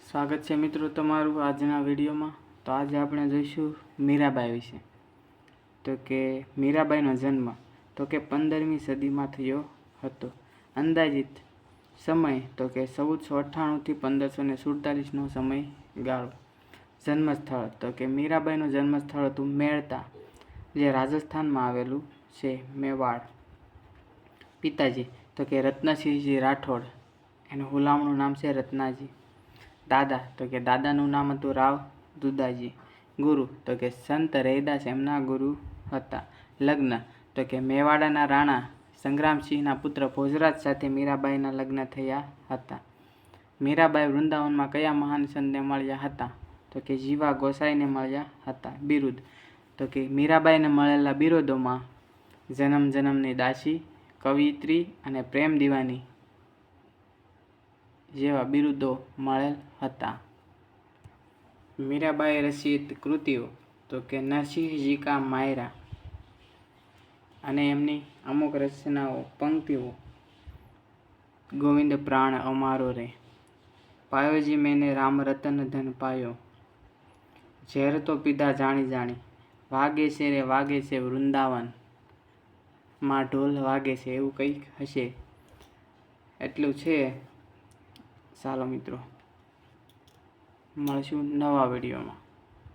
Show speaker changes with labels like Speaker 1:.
Speaker 1: સ્વાગત છે મિત્રો તમારું આજના વિડીયોમાં। તો આજે આપણે જોઈશું મીરાબાઈ વિશે। તો કે મીરાબાઈનો જન્મ તો કે 15મી સદીમાં થયો હતો। અંદાજિત સમય તો કે 1498 થી 1547નો સમયગાળો। જન્મસ્થળ તો કે મીરાબાઈનું જન્મસ્થળ હતું મેળતા, જે રાજસ્થાનમાં આવેલું છે, મેવાડ। પિતાજી તો કે રત્નસિંહજી રાઠોડ, એનું હુલામણું નામ છે રત્નાજી। દાદા તો કે દાદાનું નામ હતું રાવ દુદાજી। ગુરુ તો કે સંત રૈદાસ એમના ગુરુ હતા। લગ્ન તો કે મેવાડાના રાણા સંગ્રામસિંહના પુત્ર ભોજરાજ સાથે મીરાબાઈના લગ્ન થયા હતા। મીરાબાઈ વૃંદાવનમાં કયા મહાન સંતને મળ્યા હતા? તો કે જીવા ગોસાઈને મળ્યા હતા। બિરુદ તો કે મીરાબાઈને મળેલા બિરુદોમાં જન્મ જન્મની દાસી, કવિયત્રી અને પ્રેમ દીવાની જેવા બિરુદો મળેલ હતા। મીરાબાઈ રચિત કૃતિઓ તો કે નરસિંહજી કા માયરા અને એમની અમુક રચનાઓ પંક્તિઓ: ગોવિંદ પ્રાણ અમારો રે, પાયોજી મેને રામ રતન ધન પાયો, ઝેર તો પીધા જાણી જાણી, વાગે છે રે વાગે છે વૃંદાવન માં ઢોલ વાગે છે, એવું કંઈક હશે, એટલું છે। ચાલો મિત્રો, મળશું નવા વિડીયોમાં।